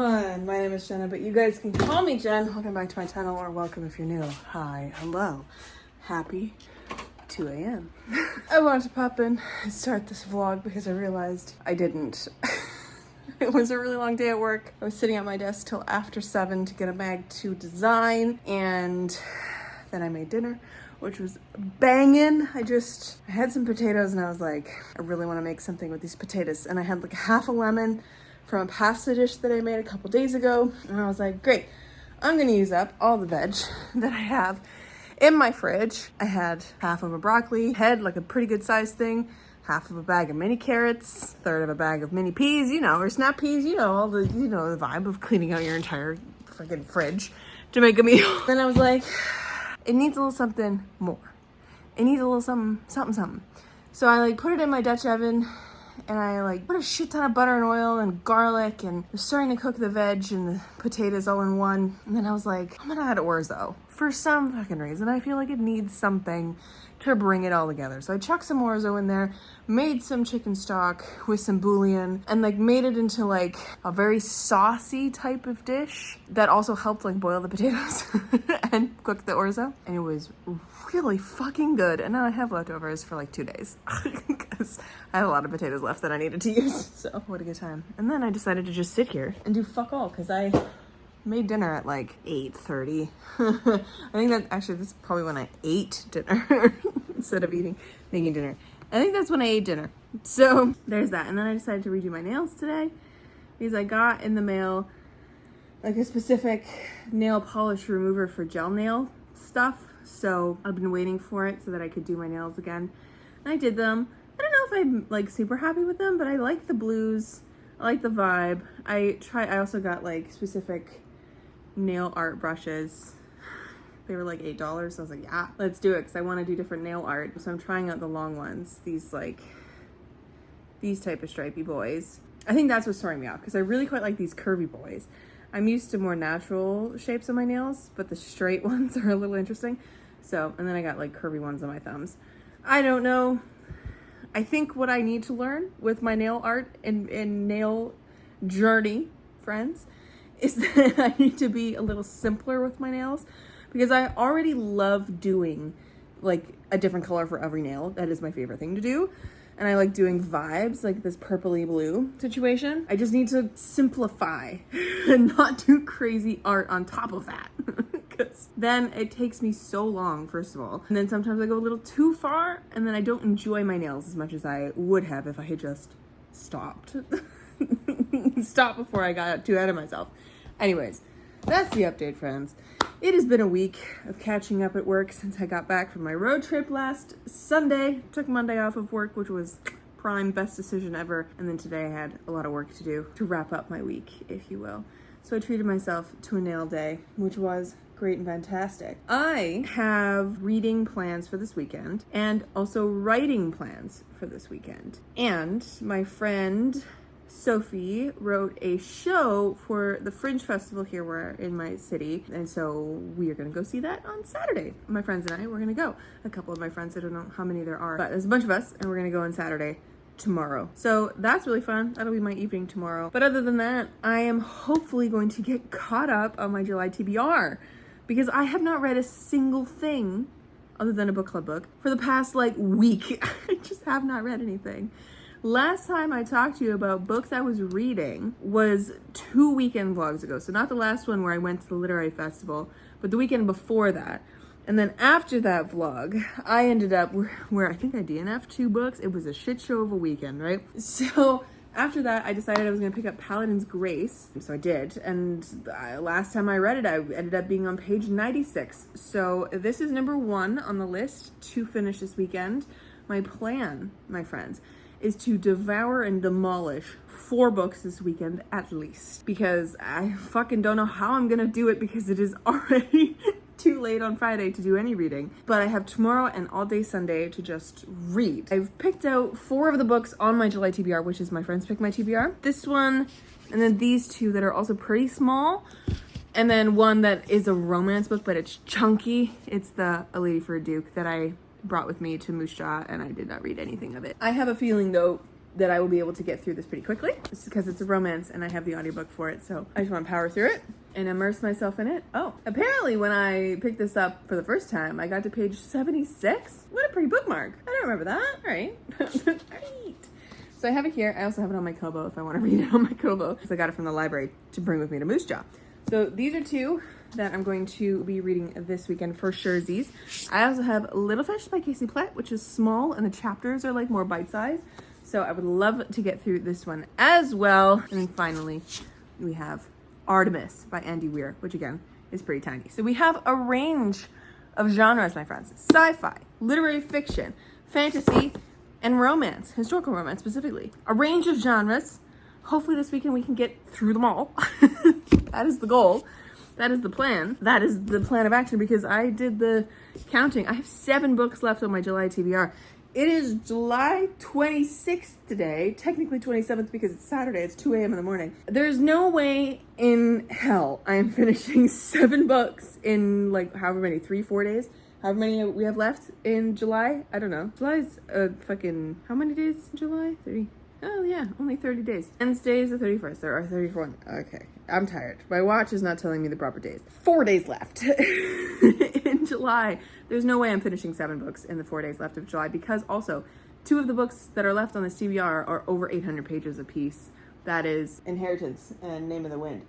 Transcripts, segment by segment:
everyone, my name is Jenna, but you guys can call me Jen. Welcome back to my channel, or welcome if you're new. Hi, hello, happy 2 a.m. I wanted to pop in and start this vlog because I realized I didn't. It was a really long day at work. I was sitting at my desk till after 7 to get a mag to design, and then I made dinner, which was banging. I had some potatoes and I was like, I really want to make something with these potatoes. And I had like half a lemon from a pasta dish that I made a couple days ago. And I was like, great, I'm gonna use up all the veg that I have in my fridge. I had half of a broccoli head, like a pretty good sized thing, half of a bag of mini carrots, third of a bag of mini peas, or snap peas, all the, the vibe of cleaning out your entire freaking fridge to make a meal. Then I was like, it needs a little something more. It needs a little something. So I put it in my Dutch oven, and I put a shit ton of butter and oil and garlic, and was starting to cook the veg and the potatoes all in one. And then I was like, I'm gonna add orzo. For some fucking reason, I feel like it needs something to bring it all together. So I chucked some orzo in there, made some chicken stock with some bouillon, and made it into a very saucy type of dish that also helped boil the potatoes and cook the orzo. And it was really fucking good. And now I have leftovers for 2 days because I had a lot of potatoes left that I needed to use. So what a good time. And then I decided to just sit here and do fuck all because I made dinner at 8:30. I think that actually this is probably when I ate dinner instead of making dinner. I think that's when I ate dinner. So there's that. And then I decided to redo my nails today because I got in the mail a specific nail polish remover for gel nail stuff. So I've been waiting for it so that I could do my nails again. And I did them. I don't know if I'm super happy with them, but I like the blues. I like the vibe. I also got specific nail art brushes. They were $8. So I was like, yeah, let's do it because I want to do different nail art. So I'm trying out the long ones, these type of stripey boys. I think that's what's throwing me off because I really quite like these curvy boys. I'm used to more natural shapes of my nails, but the straight ones are a little interesting. So, and then I got curvy ones on my thumbs. I don't know. I think what I need to learn with my nail art and nail journey, friends, is that I need to be a little simpler with my nails because I already love doing a different color for every nail. That is my favorite thing to do. And I like doing vibes, this purpley blue situation. I just need to simplify and not do crazy art on top of that. Because then it takes me so long, first of all. And then sometimes I go a little too far, and then I don't enjoy my nails as much as I would have if I had just stopped. Stop before I got too ahead of myself. Anyways, that's the update, friends. It has been a week of catching up at work since I got back from my road trip last Sunday. Took Monday off of work, which was prime best decision ever. And then today I had a lot of work to do to wrap up my week, if you will. So I treated myself to a nail day, which was great and fantastic. I have reading plans for this weekend and also writing plans for this weekend. And my friend Sophie wrote a show for the Fringe Festival here in my city, and so we are going to go see that on Saturday. My friends and I, we're going to go. A couple of my friends, I don't know how many there are, but there's a bunch of us, and we're going to go on Saturday tomorrow. So that's really fun. That'll be my evening tomorrow. But other than that, I am hopefully going to get caught up on my July TBR because I have not read a single thing other than a book club book for the past week. I just have not read anything. Last time I talked to you about books I was reading was 2 weekend vlogs ago. So not the last one where I went to the literary festival, but the weekend before that. And then after that vlog, I ended up where I think I DNF'd 2 books. It was a shit show of a weekend, right? So after that, I decided I was going to pick up Paladin's Grace. So I did. And last time I read it, I ended up being on page 96. So this is number 1 on the list to finish this weekend. My plan, my friends, is to devour and demolish 4 books this weekend at least. Because I fucking don't know how I'm gonna do it because it is already too late on Friday to do any reading. But I have tomorrow and all day Sunday to just read. I've picked out 4 of the books on my July TBR, which is my friends pick my TBR. This one, and then these 2 that are also pretty small. And then one that is a romance book, but it's chunky. It's the A Lady for a Duke that I brought with me to Moose Jaw, and I did not read anything of it. I have a feeling though that I will be able to get through this pretty quickly. It's because it's a romance and I have the audiobook for it. So I just want to power through it and immerse myself in it. Oh, apparently when I picked this up for the first time, I got to page 76. What a pretty bookmark. I don't remember that. All right. All right. So I have it here. I also have it on my Kobo if I want to read it on my Kobo, because I got it from the library to bring with me to Moose Jaw. So these are two that I'm going to be reading this weekend for surezies. I also have Little Fish by Casey Plett, which is small and the chapters are like more bite-sized. So I would love to get through this one as well. And then finally, we have Artemis by Andy Weir, which again is pretty tiny. So we have a range of genres, my friends. Sci-fi, literary fiction, fantasy, and romance, historical romance specifically. A range of genres. Hopefully this weekend we can get through them all. That is the goal. That is the plan. That is the plan of action, because I did the counting. I have 7 books left on my July TBR. It is July 26th today, technically 27th because it's Saturday, it's 2 a.m. in the morning. There's no way in hell I am finishing 7 books in like however many, 3-4 days? However many we have left in July? I don't know. July's how many days in July? 30? Oh yeah, only 30 days. Wednesday is the 31st. There are 34. Okay, I'm tired. My watch is not telling me the proper days. 4 days left in July. There's no way I'm finishing 7 books in the 4 days left of July, because also 2 of the books that are left on this TBR are over 800 pages apiece. That is Inheritance and Name of the Wind.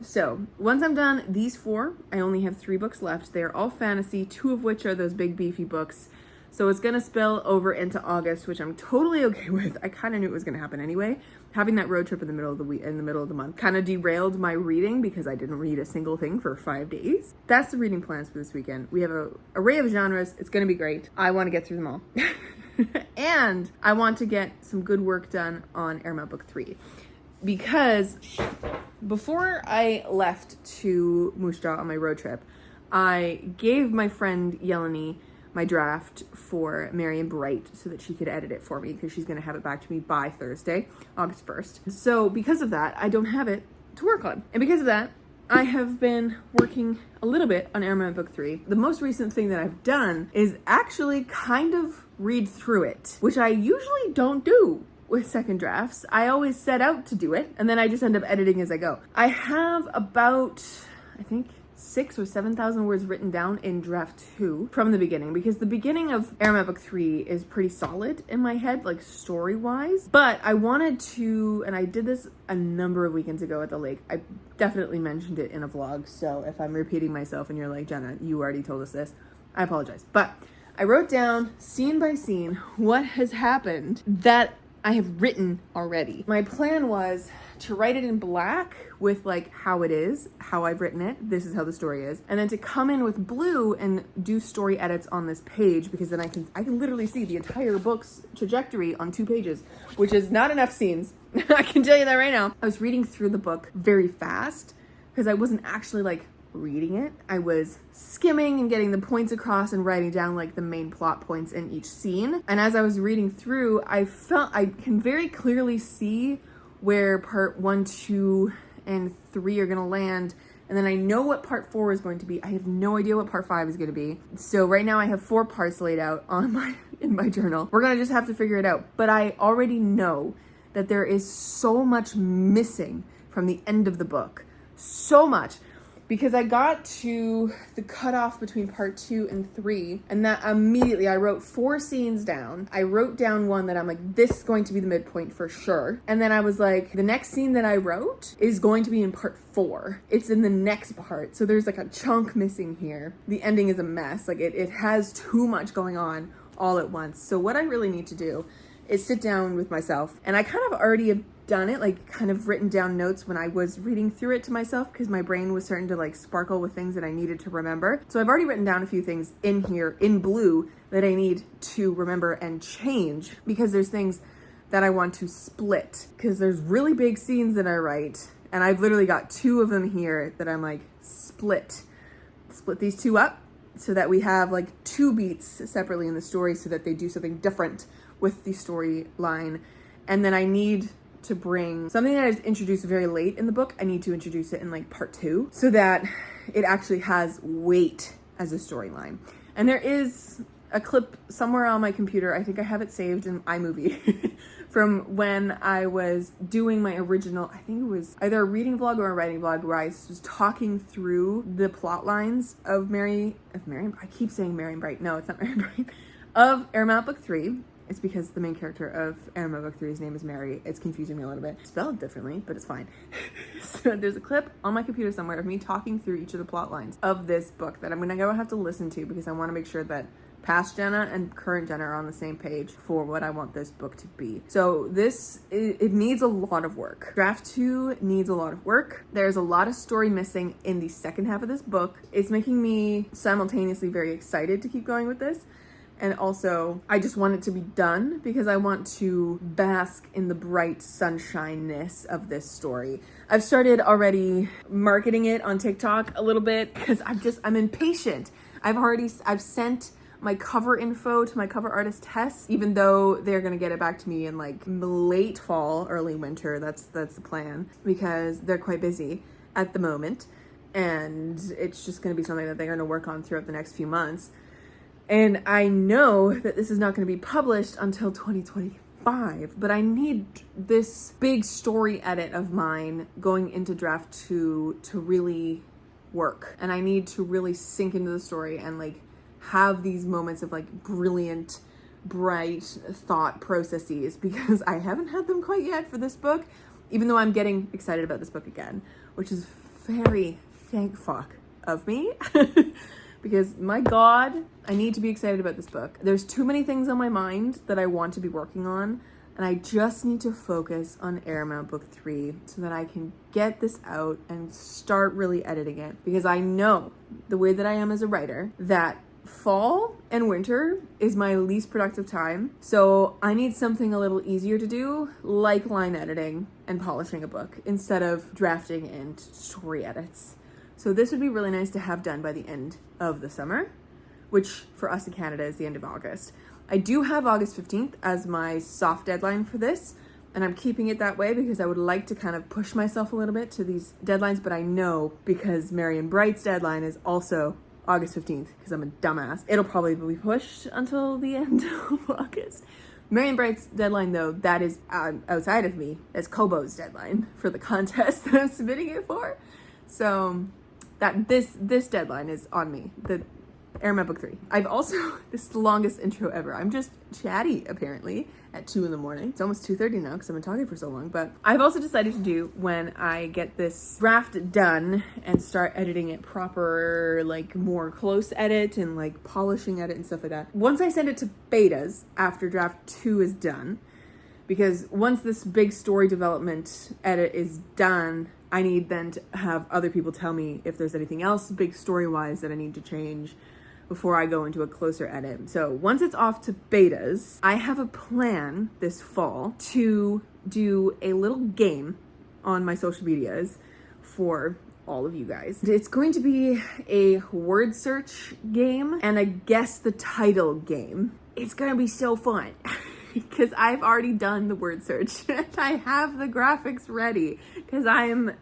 So once I'm done these 4, I only have 3 books left. They are all fantasy, 2 of which are those big beefy books. So it's gonna spill over into August, which I'm totally okay with. I kind of knew it was gonna happen anyway. Having that road trip in the middle of the week, in the middle of the month, kind of derailed my reading because I didn't read a single thing for 5 days. That's the reading plans for this weekend. We have an array of genres. It's gonna be great. I want to get through them all, and I want to get some good work done on Airmail Book 3, because before I left to Moose Jaw on my road trip, I gave my friend Yeleni my draft for Marion Bright so that she could edit it for me, because she's going to have it back to me by Thursday, August 1st. So because of that, I don't have it to work on. And because of that, I have been working a little bit on Airmail Book 3. The most recent thing that I've done is actually kind of read through it, which I usually don't do with second drafts. I always set out to do it, and then I just end up editing as I go. I have about, I think, 6,000 or 7,000 words written down in draft 2 from the beginning, because the beginning of Airmail Book 3 is pretty solid in my head, like story-wise. But I wanted to, and I did this a number of weekends ago at the lake. I definitely mentioned it in a vlog, so if I'm repeating myself and you're like, Jenna, you already told us this, I apologize. But I wrote down, scene by scene, what has happened that I have written already. My plan was to write it in black with like how it is, how I've written it, this is how the story is, and then to come in with blue and do story edits on this page, because then I can literally see the entire book's trajectory on 2 pages, which is not enough scenes. I can tell you that right now. I was reading through the book very fast because I wasn't actually like reading it. I was skimming and getting the points across and writing down like the main plot points in each scene. And as I was reading through, I can very clearly see where part 1, 2, and 3 are gonna land. And then I know what part 4 is going to be. I have no idea what part 5 is gonna be. So right now I have 4 parts laid out on in my journal. We're gonna just have to figure it out. But I already know that there is so much missing from the end of the book. So much. Because I got to the cutoff between part 2 and 3, and that immediately I wrote 4 scenes down. I wrote down one that I'm like, this is going to be the midpoint for sure. And then I was like, the next scene that I wrote is going to be in part 4. It's in the next part. So there's like a chunk missing here. The ending is a mess. Like it has too much going on all at once. So what I really need to do is sit down with myself, and I kind of already have done it, like kind of written down notes when I was reading through it to myself, because my brain was starting to like sparkle with things that I needed to remember. So I've already written down a few things in here in blue that I need to remember and change, because there's things that I want to split, because there's really big scenes that I write, and I've literally got 2 of them here that I'm like, split these 2 up so that we have like 2 beats separately in the story, so that they do something different with the storyline. And then I need to bring something that is introduced very late in the book. I need to introduce it in like part 2 so that it actually has weight as a storyline. And there is a clip somewhere on my computer, I think I have it saved in iMovie from when I was doing my original, I think it was either a reading vlog or a writing vlog, where I was talking through the plot lines of I keep saying Mary and Bright. No, it's not Mary and Bright. Of Airmount Book 3. It's because the main character of Airmount Book 3's name is Mary. It's confusing me a little bit. Spelled differently, but it's fine. So there's a clip on my computer somewhere of me talking through each of the plot lines of this book that I'm gonna go have to listen to, because I want to make sure that past Jenna and current Jenna are on the same page for what I want this book to be. So it needs a lot of work. Draft 2 needs a lot of work. There's a lot of story missing in the second half of this book. It's making me simultaneously very excited to keep going with this. And also, I just want it to be done because I want to bask in the bright sunshineness of this story. I've started already marketing it on TikTok a little bit because I'm impatient. I've sent my cover info to my cover artist Tess, even though they're gonna get it back to me in like late fall, early winter. That's the plan, because they're quite busy at the moment. And it's just gonna be something that they're gonna work on throughout the next few months. And I know that this is not going to be published until 2025, but I need this big story edit of mine going into draft 2 to really work. And I need to really sink into the story and like have these moments of like brilliant, bright thought processes, because I haven't had them quite yet for this book, even though I'm getting excited about this book again, which is very thank fuck of me. Because my God, I need to be excited about this book. There's too many things on my mind that I want to be working on, and I just need to focus on Airmount Book 3 so that I can get this out and start really editing it. Because I know the way that I am as a writer, that fall and winter is my least productive time. So I need something a little easier to do, like line editing and polishing a book, instead of drafting and story edits. So this would be really nice to have done by the end of the summer, which for us in Canada is the end of August. I do have August 15th as my soft deadline for this, and I'm keeping it that way because I would like to kind of push myself a little bit to these deadlines, but I know because Marion Bright's deadline is also August 15th, because I'm a dumbass, it'll probably be pushed until the end of August. Marion Bright's deadline, though, that is outside of me. It's Kobo's deadline for the contest that I'm submitting it for. So that this deadline is on me, the Airmount Book 3. I've also, this is the longest intro ever. I'm just chatty, apparently, at 2 in the morning. It's almost 2:30 now because I've been talking for so long. But I've also decided to do, when I get this draft done and start editing it proper, like more close edit and like polishing edit and stuff like that. Once I send it to betas after draft 2 is done, because once this big story development edit is done, I need then to have other people tell me if there's anything else big story-wise that I need to change before I go into a closer edit. So once it's off to betas, I have a plan this fall to do a little game on my social medias for all of you guys. It's going to be a word search game and a guess the title game. It's gonna be so fun. Because I've already done the word search and I have the graphics ready, because I am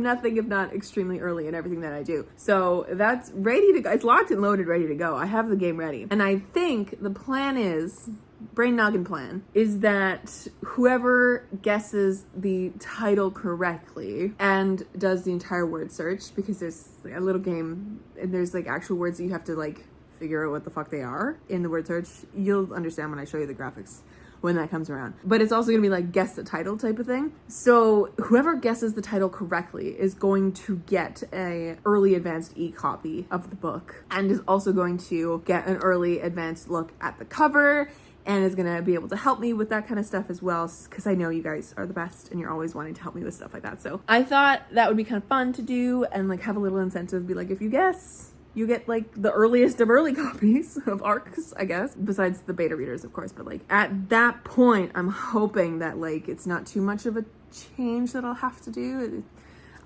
nothing if not extremely early in everything that I do. So that's ready to go. It's locked and loaded, ready to go. I have the game ready. And I think the plan is, brain noggin plan, is that whoever guesses the title correctly and does the entire word search, because there's a little game and there's like actual words that you have to like figure out what the fuck they are in the word search. You'll understand when I show you the graphics when that comes around. But it's also gonna be like guess the title type of thing. So whoever guesses the title correctly is going to get a early advanced e-copy of the book, and is also going to get an early advanced look at the cover, and is gonna be able to help me with that kind of stuff as well, because I know you guys are the best and you're always wanting to help me with stuff like that. So I thought that would be kind of fun to do and like have a little incentive, be like, if you guess, you get like the earliest of early copies of ARCs, I guess, besides the beta readers, of course. But like at that point, I'm hoping that like it's not too much of a change that I'll have to do.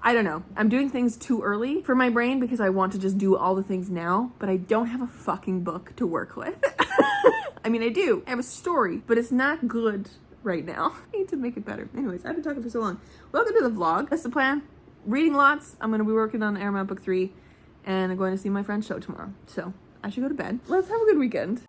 I don't know. I'm doing things too early for my brain because I want to just do all the things now, but I don't have a fucking book to work with. I mean, I do. I have a story, but it's not good right now. I need to make it better. Anyways, I've been talking for so long. Welcome to the vlog. That's the plan. Reading lots. I'm going to be working on Airmount Book 3. And I'm going to see my friend's show tomorrow. So I should go to bed. Let's have a good weekend.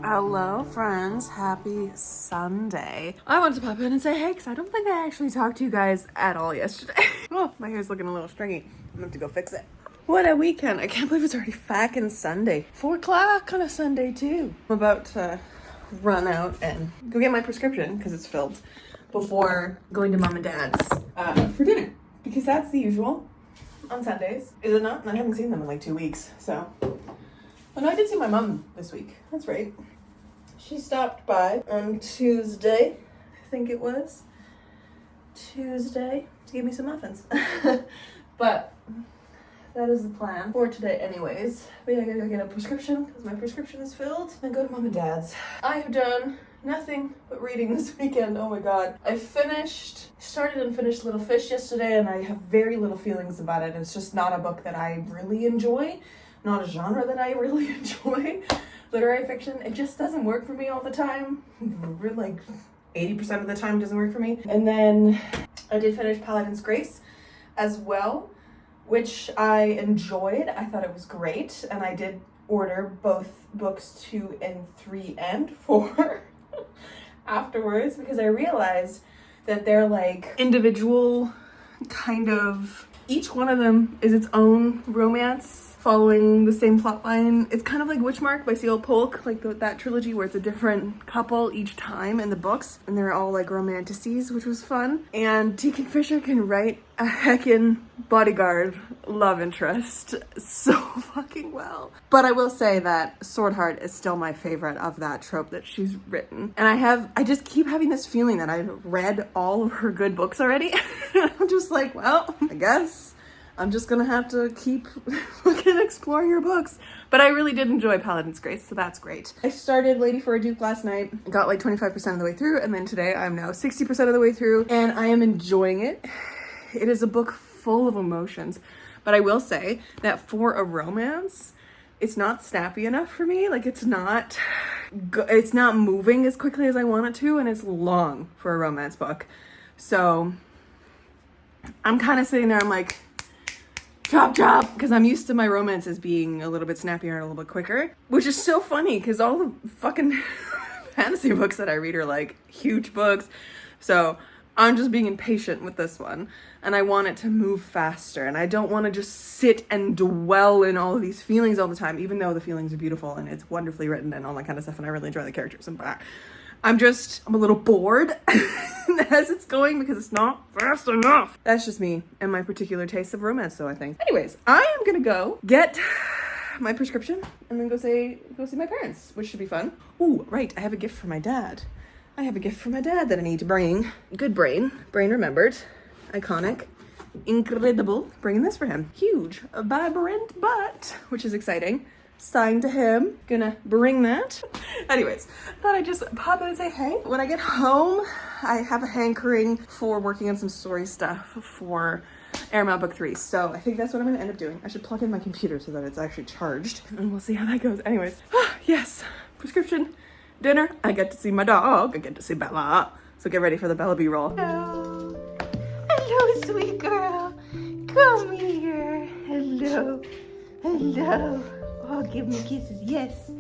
Hello friends, happy Sunday. I wanted to pop in and say hey, because I don't think I actually talked to you guys at all yesterday. Oh, my hair's looking a little stringy. I'm gonna have to go fix it. What a weekend. I can't believe it's already fucking Sunday. 4 o'clock on a Sunday too. I'm about to run out and go get my prescription because it's filled before going to mom and dad's for dinner, because that's the usual on Sundays, is it not? And I haven't seen them in like 2 weeks, so. Oh no, I did see my mom this week. That's right. She stopped by on Tuesday, I think it was. Tuesday, to give me some muffins. But that is the plan for today anyways. But yeah, I gotta go get a prescription because my prescription is filled and go to mom and dad's. I have done nothing but reading this weekend. Oh my god. I started and finished Little Fish yesterday, and I have very little feelings about it. It's just not a book that I really enjoy. Not a genre that I really enjoy. Literary fiction, it just doesn't work for me all the time. Like 80% of the time doesn't work for me. And then I did finish Paladin's Grace as well, which I enjoyed. I thought it was great, and I did order both books 2 and 3 and 4 afterwards, because I realized that they're like individual kind of, each one of them is its own romance following the same plot line. It's kind of like Witchmark by C.L. Polk, like that trilogy where it's a different couple each time in the books, and they're all like romanticities, which was fun. And T. Kingfisher can write a heckin' bodyguard love interest so fucking well. But I will say that Swordheart is still my favorite of that trope that she's written. And I just keep having this feeling that I've read all of her good books already. I'm just like, well, I guess I'm just gonna have to keep looking, exploring her books. But I really did enjoy Paladin's Grace, so that's great. I started Lady for a Duke last night, got like 25% of the way through, and then today I'm now 60% of the way through, and I am enjoying it. It is a book full of emotions, but I will say that for a romance, it's not snappy enough for me. Like it's not moving as quickly as I want it to, and it's long for a romance book. So I'm kind of sitting there, I'm like, chop, because I'm used to my romances being a little bit snappier and a little bit quicker, which is so funny because all the fucking fantasy books that I read are like huge books. So I'm just being impatient with this one, and I want it to move faster, and I don't want to just sit and dwell in all of these feelings all the time, even though the feelings are beautiful and it's wonderfully written and all that kind of stuff, and I really enjoy the characters and blah. I'm a little bored as it's going because it's not fast enough. That's just me and my particular taste of romance, though, I think. Anyways, I am gonna go get my prescription and then go see my parents, which should be fun. Ooh, right, I have a gift for my dad. That I need to bring. Good brain remembered, iconic, incredible. Bringing this for him. Huge, vibrant butt, which is exciting. Signed to him. Gonna bring that. Anyways, thought I'd just pop in and say hey. When I get home, I have a hankering for working on some story stuff for Airmail Book 3. So I think that's what I'm gonna end up doing. I should plug in my computer so that it's actually charged, and we'll see how that goes. Anyways, yes, prescription, dinner. I get to see my dog. I get to see Bella. So get ready for the Bella B-roll. Hello. Hello, sweet girl. Come here. Hello. Oh, give me kisses. Yes.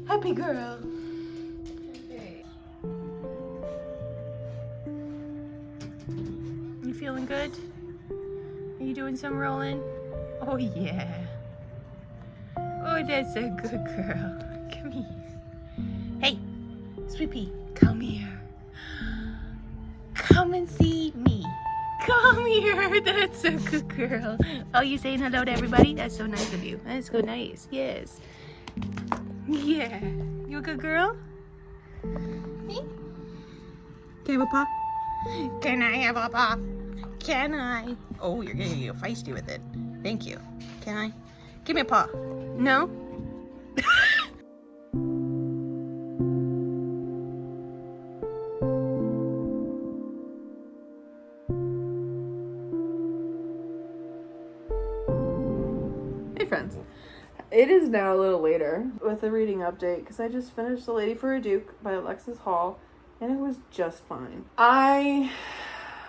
Happy girl. You feeling good? Are you doing some rolling? Oh, yeah. Oh, that's a good girl. Come here. Hey, Sweet Pea, come here. Come and see me. Come here. That's a good girl. Oh, you saying hello to everybody? That's so nice of you. That's so nice. Yes. Yeah. You a good girl? Me? Can I have a paw? Can I have a paw? Can I? Oh, you're getting a little feisty with it. Thank you. Can I? Give me a paw. No? Friends, it is now a little later with a reading update because I just finished The Lady for a Duke by Alexis Hall, and it was just fine. I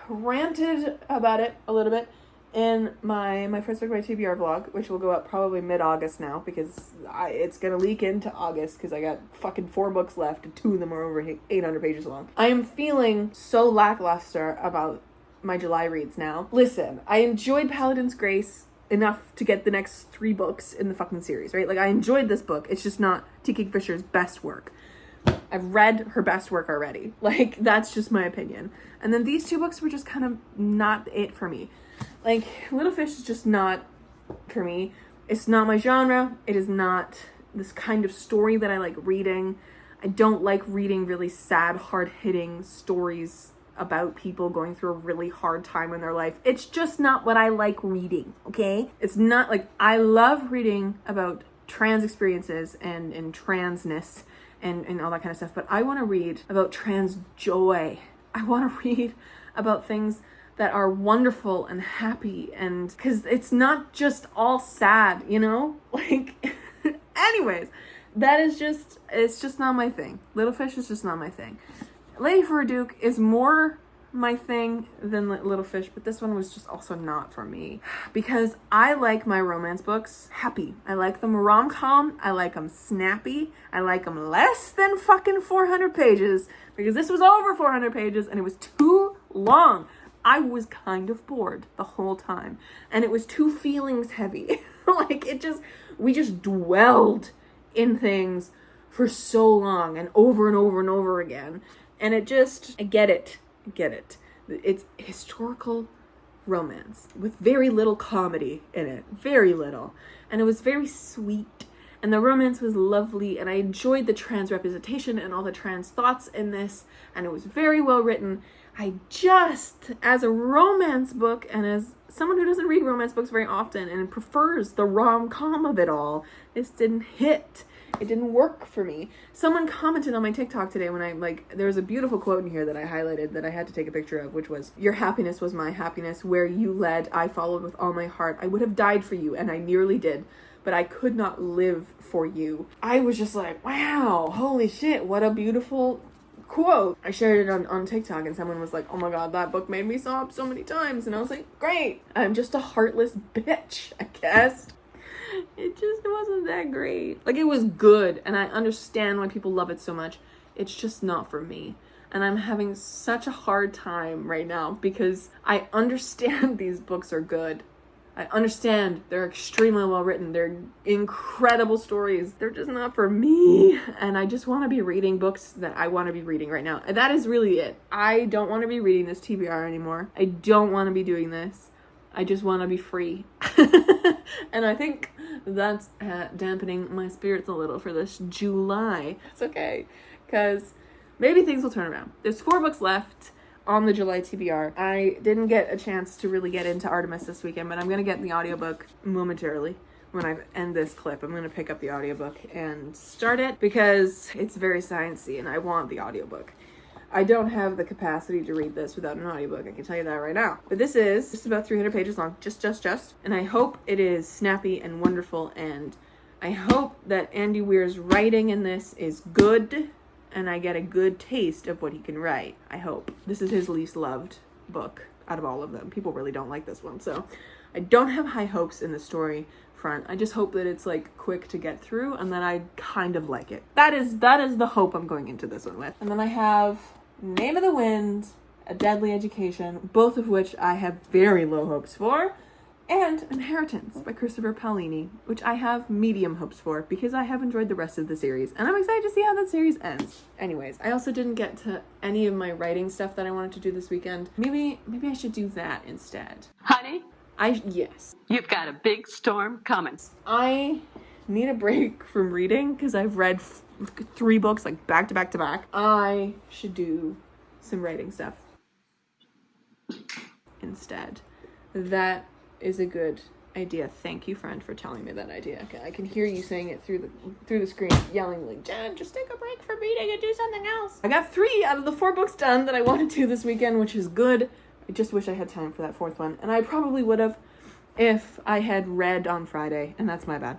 ranted about it a little bit in my first book, my TBR vlog, which will go up probably mid-August now because it's gonna leak into August because I got fucking 4 books left and 2 of them are over 800 pages long. I am feeling so lackluster about my July reads now. Listen, I enjoyed Paladin's Grace enough to get the next 3 books in the fucking series, right? Like, I enjoyed this book. It's just not T. Kingfisher's best work. I've read her best work already. Like, that's just my opinion. And then these 2 books were just kind of not it for me. Like, Little Fish is just not for me. It's not my genre. It is not this kind of story that I like reading. I don't like reading really sad, hard-hitting stories about people going through a really hard time in their life. It's just not what I like reading, okay? It's not like, I love reading about trans experiences and transness and all that kind of stuff, but I want to read about trans joy. I want to read about things that are wonderful and happy, and because it's not just all sad, you know? Like, anyways, it's just not my thing. Little Fish is just not my thing. Lady for a Duke is more my thing than Little Fish, but this one was just also not for me because I like my romance books happy. I like them rom-com. I like them snappy. I like them less than fucking 400 pages because this was over 400 pages and it was too long. I was kind of bored the whole time and it was too feelings heavy. Like, we just dwelled in things for so long and over and over and over again. And I get it. It's historical romance with very little comedy in it. Very little. And it was very sweet. And the romance was lovely. And I enjoyed the trans representation and all the trans thoughts in this. And it was very well written. As a romance book and as someone who doesn't read romance books very often and prefers the rom-com of it all, this didn't hit. It didn't work for me. Someone commented on my TikTok today when there was a beautiful quote in here that I highlighted that I had to take a picture of, which was, "Your happiness was my happiness. Where you led, I followed with all my heart. I would have died for you, and I nearly did, but I could not live for you." I was just like, wow, holy shit, what a beautiful quote. I shared it on TikTok and someone was like, "Oh my god, that book made me sob so many times." And I was like, great. I'm just a heartless bitch, I guess. It just wasn't that great. Like, it was good, and I understand why people love it so much. It's just not for me. And I'm having such a hard time right now because I understand these books are good. I understand they're extremely well written. They're incredible stories. They're just not for me. And I just want to be reading books that I want to be reading right now. And that is really it. I don't want to be reading this TBR anymore. I don't want to be doing this. I just want to be free. And I think that's dampening my spirits a little for this July. It's okay, because maybe things will turn around. There's 4 books left on the July TBR. I didn't get a chance to really get into Artemis this weekend, but I'm going to get the audiobook momentarily. When I end this clip, I'm going to pick up the audiobook and start it because it's very sciencey and I want the audiobook. I don't have the capacity to read this without an audiobook, I can tell you that right now. But this is just about 300 pages long, just. And I hope it is snappy and wonderful, and I hope that Andy Weir's writing in this is good, and I get a good taste of what he can write, I hope. This is his least loved book out of all of them. People really don't like this one, so I don't have high hopes in the story front. I just hope that it's like quick to get through and that I kind of like it. That is the hope I'm going into this one with. And then I have Name of the Wind, A Deadly Education, both of which I have very low hopes for, and Inheritance by Christopher Paolini, which I have medium hopes for because I have enjoyed the rest of the series and I'm excited to see how that series ends. Anyways, I also didn't get to any of my writing stuff that I wanted to do this weekend. Maybe I should do that instead. Honey, Yes. you've got a big storm coming. I need a break from reading because I've read 3 books like back to back to back. I should do some writing stuff instead. That is a good idea. Thank you, friend, for telling me that idea. Okay, I can hear you saying it through the screen, yelling like, "Jen, just take a break from reading and do something else." I got 3 out of the 4 books done that I wanted to this weekend, which is good. I just wish I had time for that 4th one, and I probably would have if I had read on Friday, and that's my bad.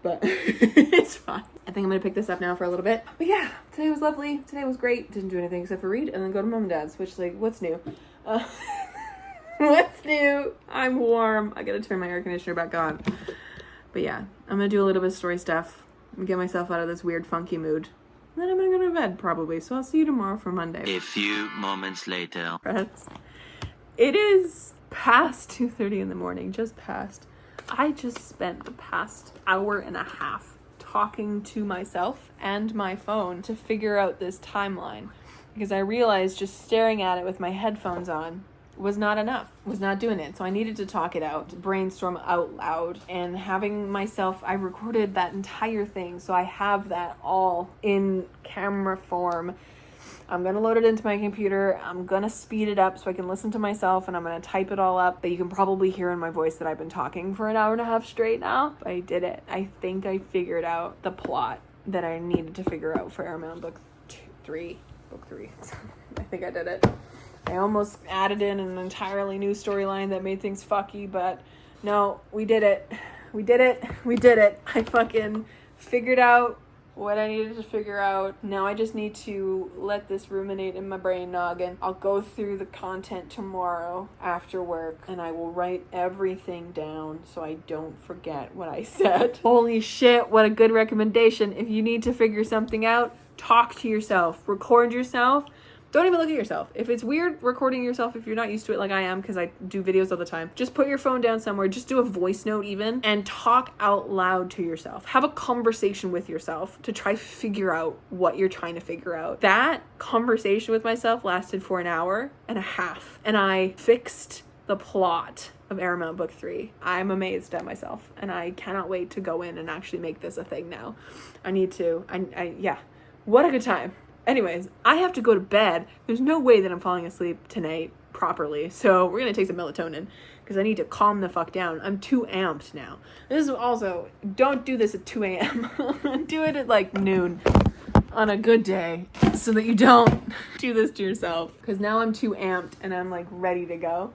But it's fine. I think I'm gonna pick this up now for a little bit. But yeah, today was lovely. Today was great. Didn't do anything except for read and then go to mom and dad's, which, like, what's new? What's new? I'm warm. I gotta turn my air conditioner back on. But yeah, I'm gonna do a little bit of story stuff and get myself out of this weird, funky mood. Then I'm gonna go to bed probably. So I'll see you tomorrow for Monday. A few moments later. It is past 2:30 in the morning, just past. I just spent the past hour and a half talking to myself and my phone to figure out this timeline, because I realized just staring at it with my headphones on was not enough, was not doing it. So I needed to talk it out, brainstorm out loud, and having myself, I recorded that entire thing, so I have that all in camera form. I'm going to load it into my computer. I'm going to speed it up so I can listen to myself, and I'm going to type it all up. But you can probably hear in my voice that I've been talking for an hour and a half straight now. But I did it. I think I figured out the plot that I needed to figure out for Airmail Book 3. I think I did it. I almost added in an entirely new storyline that made things fucky, but no, we did it. We did it. I fucking figured out what I needed to figure out. Now I just need to let this ruminate in my brain noggin. I'll go through the content tomorrow after work, and I will write everything down so I don't forget what I said. Holy shit, what a good recommendation. If you need to figure something out, talk to yourself, record yourself. Don't even look at yourself. If it's weird recording yourself, if you're not used to it like I am, because I do videos all the time, just put your phone down somewhere, just do a voice note even, and talk out loud to yourself. Have a conversation with yourself to try figure out what you're trying to figure out. That conversation with myself lasted for an hour and a half, and I fixed the plot of Airmail Book 3. I'm amazed at myself, and I cannot wait to go in and actually make this a thing now. I need to. Yeah. What a good time. Anyways, I have to go to bed. There's no way that I'm falling asleep tonight properly. So we're going to take some melatonin because I need to calm the fuck down. I'm too amped now. This is also, don't do this at 2 a.m. Do it at like noon on a good day so that you don't do this to yourself. Because now I'm too amped and I'm like ready to go.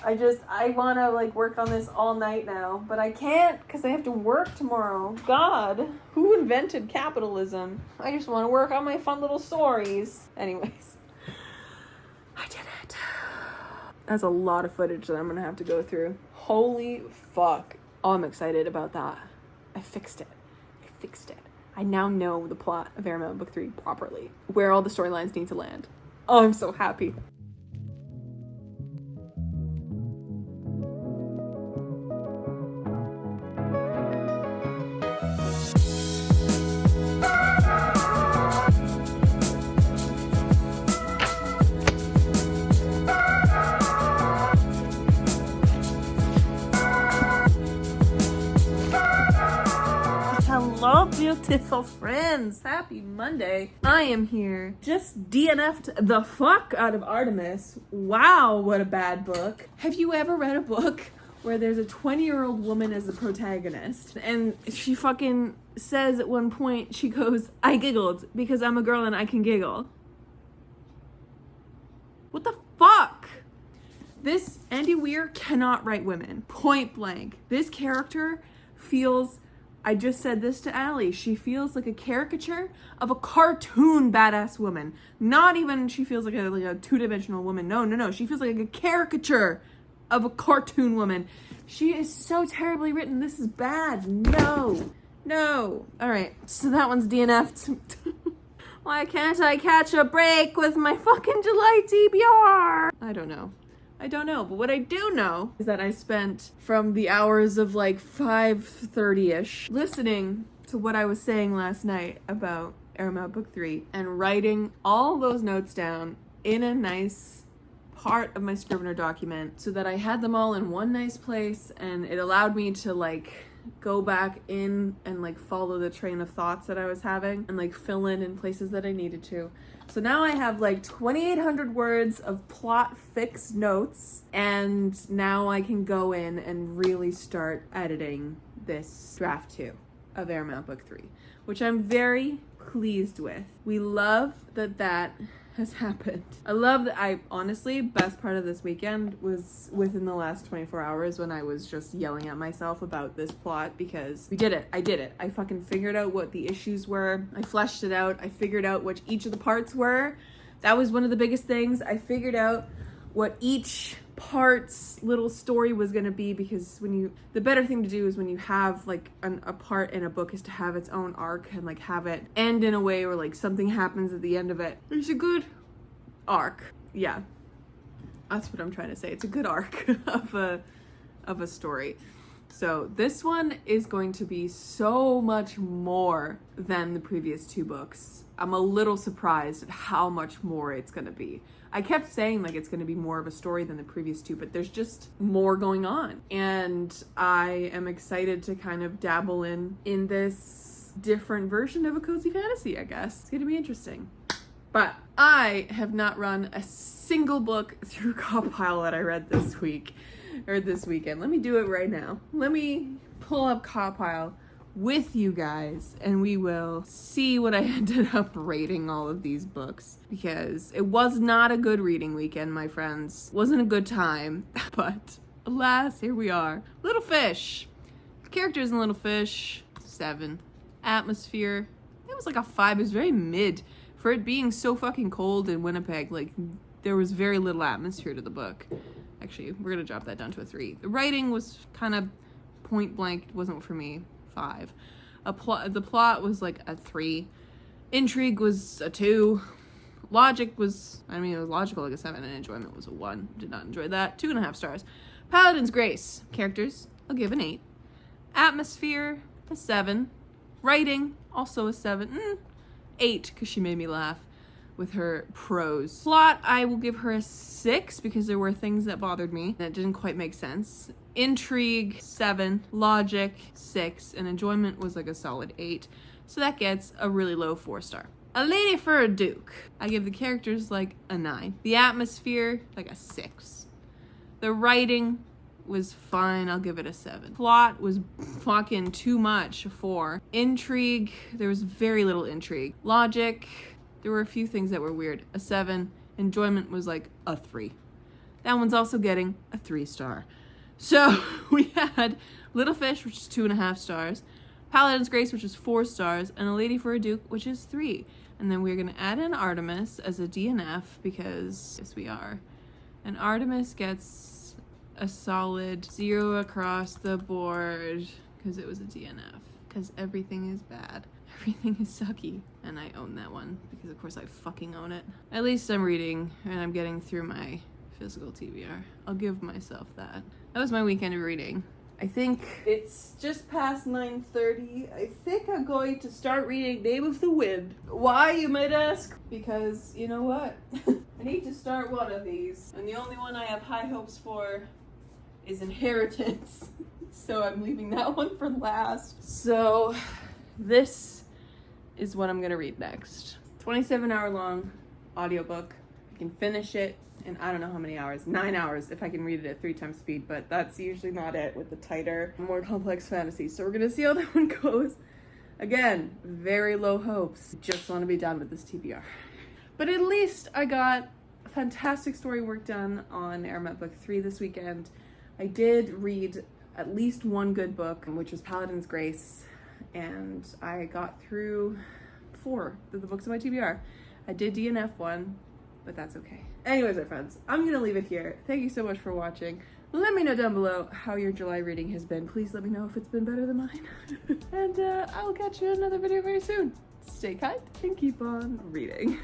I want to like work on this all night now, but I can't because I have to work tomorrow. God, who invented capitalism? I just want to work on my fun little stories. Anyways, I did it. That's a lot of footage that I'm going to have to go through. Holy fuck. Oh, I'm excited about that. I fixed it. I now know the plot of Airmail Book 3 properly, where all the storylines need to land. Oh, I'm so happy. Hello, beautiful friends. Happy Monday. I am here. Just DNF'd the fuck out of Artemis. Wow, what a bad book. Have you ever read a book where there's a 20-year-old woman as the protagonist, and she fucking says at one point, she goes, I giggled because I'm a girl and I can giggle. What the fuck? This Andy Weir cannot write women. Point blank. This character feels, I just said this to Allie, she feels like a caricature of a cartoon badass woman. Not even she feels like a two-dimensional woman. No. She feels like a caricature of a cartoon woman. She is so terribly written. This is bad. No. All right, so that one's DNF'd. Why can't I catch a break with my fucking July TBR? I don't know, but what I do know is that I spent from the hours of like 5:30ish listening to what I was saying last night about Airmail Book 3 and writing all those notes down in a nice part of my Scrivener document so that I had them all in one nice place, and it allowed me to like go back in and like follow the train of thoughts that I was having and like fill in places that I needed to. So now I have like 2,800 words of plot fixed notes, and now I can go in and really start editing this draft 2 of Airmail Book 3, which I'm very pleased with. We love that has happened. I love that. Honestly, best part of this weekend was within the last 24 hours when I was just yelling at myself about this plot, because we did it. I did it. I fucking figured out what the issues were. I fleshed it out. I figured out what each of the parts were. That was one of the biggest things. I figured out what each parts little story was going to be, because the better thing to do is when you have like a part in a book is to have its own arc and like have it end in a way where like something happens at the end of it. There's a good arc. Yeah. That's what I'm trying to say. It's a good arc of a story. So this one is going to be so much more than the previous 2 books. I'm a little surprised at how much more it's going to be. I kept saying like it's going to be more of a story than the previous 2, but there's just more going on. And I am excited to kind of dabble in this different version of a cozy fantasy, I guess. It's going to be interesting. But I have not run a single book through Copile that I read this week. Or this weekend. Let me do it right now. Let me pull up Copile with you guys and we will see what I ended up rating all of these books, because it was not a good reading weekend, my friends. Wasn't a good time, but alas, here we are. Little Fish. Characters in Little Fish, 7. Atmosphere, it was like a 5. It was very mid for it being so fucking cold in Winnipeg. Like, there was very little atmosphere to the book. Actually, we're gonna drop that down to a 3. The writing was kind of point blank, wasn't for me. 5. The plot was like a 3. Intrigue was a 2. Logic was, it was logical, like a 7, and enjoyment was a 1. Did not enjoy that. 2.5 stars. Paladin's Grace. Characters, I'll give an 8. Atmosphere, a 7. Writing, also a 7. 8, because she made me laugh with her prose. Plot, I will give her a 6 because there were things that bothered me that didn't quite make sense. Intrigue, 7. Logic, 6. And enjoyment was like a solid 8. So that gets a really low 4-star. A Lady for a Duke. I give the characters like a 9. The atmosphere, like a 6. The writing was fine. I'll give it a 7. Plot was fucking too much, a 4. Intrigue, there was very little intrigue. Logic, there were a few things that were weird. A 7. Enjoyment was like a 3. That one's also getting a 3-star. So we had Little Fish, which is 2.5 stars. Paladin's Grace, which is 4 stars. And A Lady for a Duke, which is 3. And then we're going to add in Artemis as a DNF because, yes, we are. And Artemis gets a solid 0 across the board because it was a DNF. Because everything is bad. Everything is sucky. And I own that one because, of course, I fucking own it. At least I'm reading and I'm getting through my physical TBR. I'll give myself that. That was my weekend of reading. I think it's just past 9:30. I think I'm going to start reading Name of the Wind. Why, you might ask? Because, you know what? I need to start one of these. And the only one I have high hopes for is Inheritance. So I'm leaving that one for last. So this is what I'm going to read next. 27-hour long audiobook. I can finish it in I don't know how many hours. 9 hours if I can read it at 3 times speed, but that's usually not it with the tighter, more complex fantasy. So we're going to see how that one goes. Again, very low hopes. Just want to be done with this TBR. But at least I got fantastic story work done on Airmet Book 3 this weekend. I did read at least one good book, which was Paladin's Grace, and I got through 4 of the books of my TBR. I did DNF one, but that's okay. Anyways, my friends, I'm gonna leave it here. Thank you so much for watching. Let me know down below how your July reading has been. Please let me know if it's been better than mine. And I will catch you in another video very soon. Stay kind and keep on reading.